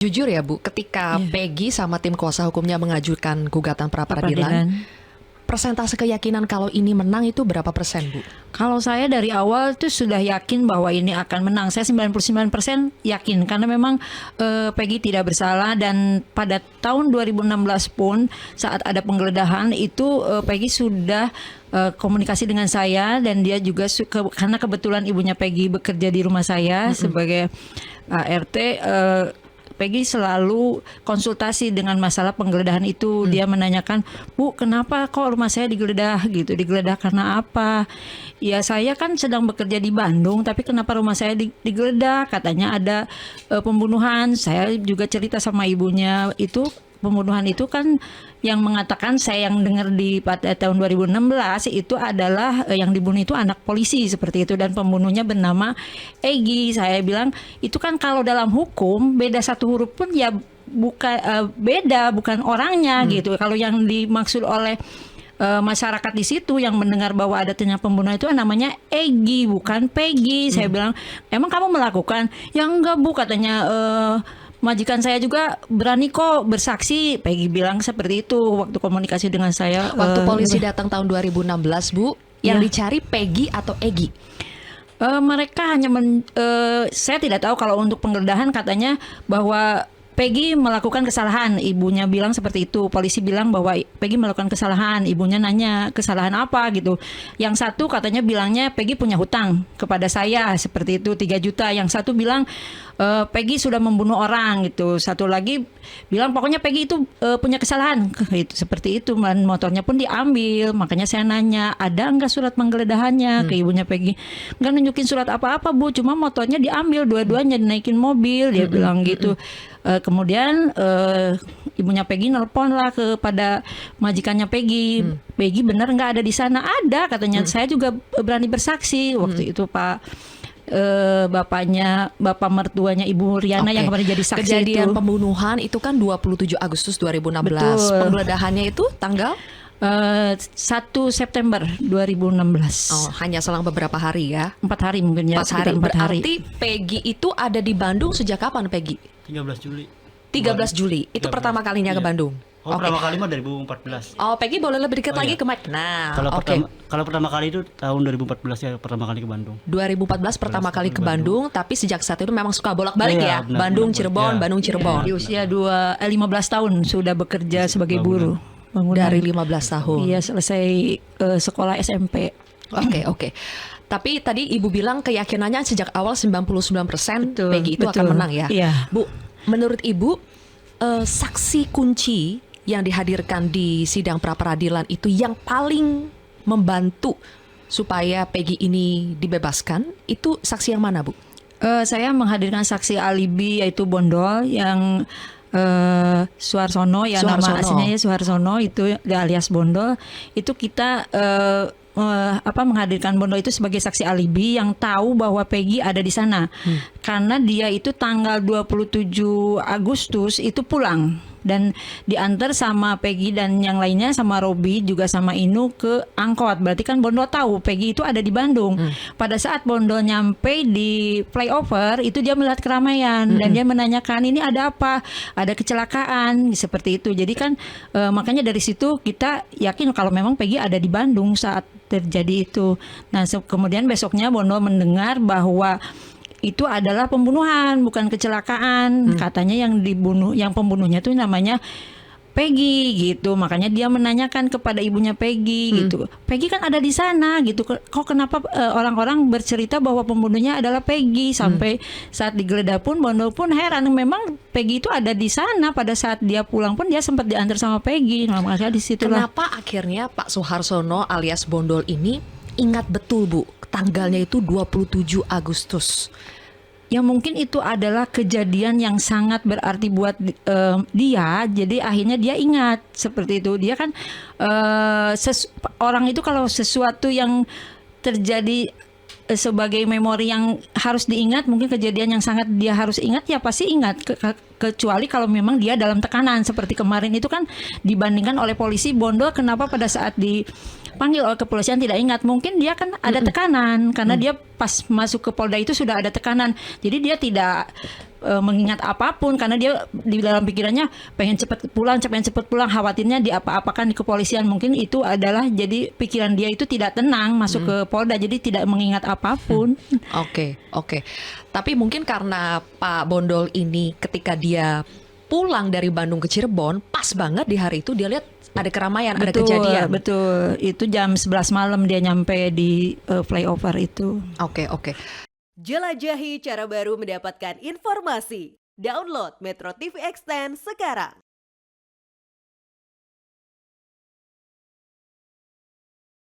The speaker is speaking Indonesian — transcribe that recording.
Jujur ya Bu, ketika Iya. Peggy sama tim kuasa hukumnya mengajukan gugatan pra-peradilan, persentase keyakinan kalau ini menang itu berapa persen Bu? Kalau saya dari awal tuh sudah yakin bahwa ini akan menang. Saya 99% yakin karena memang Peggy tidak bersalah, dan pada tahun 2016 pun saat ada penggeledahan itu Peggy sudah komunikasi dengan saya, dan dia juga karena kebetulan ibunya Peggy bekerja di rumah saya sebagai ART. Peggy selalu konsultasi dengan masalah penggeledahan itu. Dia menanyakan, Bu, kenapa kok rumah saya digeledah gitu? Digeledah karena apa? Ya saya kan sedang bekerja di Bandung, tapi kenapa rumah saya digeledah? Katanya ada pembunuhan. Saya juga cerita sama ibunya itu. Pembunuhan itu kan yang mengatakan, saya yang dengar pada tahun 2016 itu adalah yang dibunuh itu anak polisi seperti itu, dan pembunuhnya bernama Egy. Saya bilang itu kan kalau dalam hukum beda satu huruf pun ya bukan orangnya gitu. Kalau yang dimaksud oleh masyarakat di situ yang mendengar bahwa ada ternyata pembunuhan itu namanya Egy, bukan Peggy. Saya bilang, emang kamu melakukan? Ya enggak Bu, katanya majikan saya juga berani kok bersaksi. Peggy bilang seperti itu waktu komunikasi dengan saya. Waktu polisi datang tahun 2016 Bu, yang dicari Peggy atau Egy? Mereka hanya saya tidak tahu kalau untuk penggeledahan katanya bahwa Peggy melakukan kesalahan. Ibunya bilang seperti itu. Polisi bilang bahwa Peggy melakukan kesalahan. Ibunya nanya kesalahan apa gitu. Yang satu katanya bilangnya Peggy punya hutang kepada saya seperti itu 3 juta. Yang satu bilang Peggy sudah membunuh orang gitu. Satu lagi bilang pokoknya Peggy itu punya kesalahan gitu, seperti itu. Dan motornya pun diambil. Makanya saya nanya, ada enggak surat penggeledahannya ke ibunya Peggy? Enggak nunjukin surat apa-apa Bu, cuma motornya diambil dua-duanya, dinaikin mobil. Dia bilang gitu. Kemudian ibunya Peggy nelpon lah kepada majikannya Peggy. Peggy benar nggak ada di sana? Ada katanya. Saya juga berani bersaksi waktu itu Pak. Bapak mertuanya Ibu Riana yang kemarin jadi saksi. Kejadian itu. pembunuhan itu kan 27 Agustus 2016. Betul. Penggeledahannya itu tanggal 1 September 2016. Oh, hanya selang beberapa hari ya. 4 hari mungkin ya. 4 hari. 4 hari. Berarti Peggy itu ada di Bandung sejak kapan Peggy? 13 Juli. 13 Juli. Itu 13. pertama kalinya ke Iya. Bandung. Oh, Oke. pertama kali mah 2014. Oh, Peggy boleh lebih dekat Oh, lagi iya. ke mic. Nah, Kalau pertama kali itu tahun 2014 ya, pertama kali ke Bandung. 2014 pertama kali ke Bandung, tapi sejak saat itu memang suka bolak-balik Iya, ya. benar, Bandung, benar, Cirebon, iya. Bandung, Cirebon. Di usia 15 tahun sudah bekerja sebagai buruh. Bangunan. Dari 15 tahun. Iya, selesai sekolah SMP. Oke. Tapi tadi Ibu bilang keyakinannya sejak awal 99% Betul, Peggy itu akan betul. menang ya. Iya. Bu, menurut Ibu saksi kunci yang dihadirkan di sidang pra-peradilan itu yang paling membantu supaya Peggy ini dibebaskan itu saksi yang mana Bu? Saya menghadirkan saksi alibi yaitu Bondol yang Suharsono, ya nama Suharsono. aslinya ya Suharsono, itu alias Bondol. Itu kita menghadirkan Bondol itu sebagai saksi alibi yang tahu bahwa Peggy ada di sana. Karena dia itu tanggal 27 Agustus itu pulang dan diantar sama Peggy dan yang lainnya, sama Robi juga sama Inu ke angkot. Berarti kan Bondol tahu Peggy itu ada di Bandung. Pada saat Bondol nyampe di flyover itu dia melihat keramaian dan dia menanyakan, ini ada apa? Ada kecelakaan seperti itu. Jadi kan makanya dari situ kita yakin kalau memang Peggy ada di Bandung saat terjadi itu. Nah kemudian besoknya Bondol mendengar bahwa itu adalah pembunuhan, bukan kecelakaan. Katanya yang dibunuh, yang pembunuhnya tuh namanya Peggy gitu. Makanya dia menanyakan kepada ibunya Peggy gitu. Peggy kan ada di sana gitu. Kok kenapa orang-orang bercerita bahwa pembunuhnya adalah Peggy? Sampai saat digeledah pun Bondol pun heran. Memang Peggy itu ada di sana pada saat dia pulang pun dia sempat diantar sama Peggy. Nah, makanya di situlah. Kenapa akhirnya Pak Suharsono alias Bondol ini ingat betul Bu, tanggalnya itu 27 Agustus? Ya mungkin itu adalah kejadian yang sangat berarti buat dia. Jadi akhirnya dia ingat seperti itu. Dia kan orang itu kalau sesuatu yang terjadi sebagai memori yang harus diingat, mungkin kejadian yang sangat dia harus ingat, ya pasti ingat. Kecuali kalau memang dia dalam tekanan seperti kemarin itu kan dibandingkan oleh polisi, Bondol kenapa pada saat di dipanggil oleh kepolisian tidak ingat, mungkin dia kan ada tekanan karena dia pas masuk ke Polda itu sudah ada tekanan, jadi dia tidak mengingat apapun karena dia di dalam pikirannya pengen cepat pulang, khawatirnya diapa-apakan di kepolisian. Mungkin itu adalah jadi pikiran dia itu tidak tenang masuk ke Polda, jadi tidak mengingat apapun. Oke. Tapi mungkin karena Pak Bondol ini ketika dia pulang dari Bandung ke Cirebon, pas banget di hari itu dia lihat ada keramaian, ada kejadian. Betul, itu jam 11 malam dia nyampe di flyover itu. Oke. Jelajahi cara baru mendapatkan informasi. Download Metro TV Extend sekarang.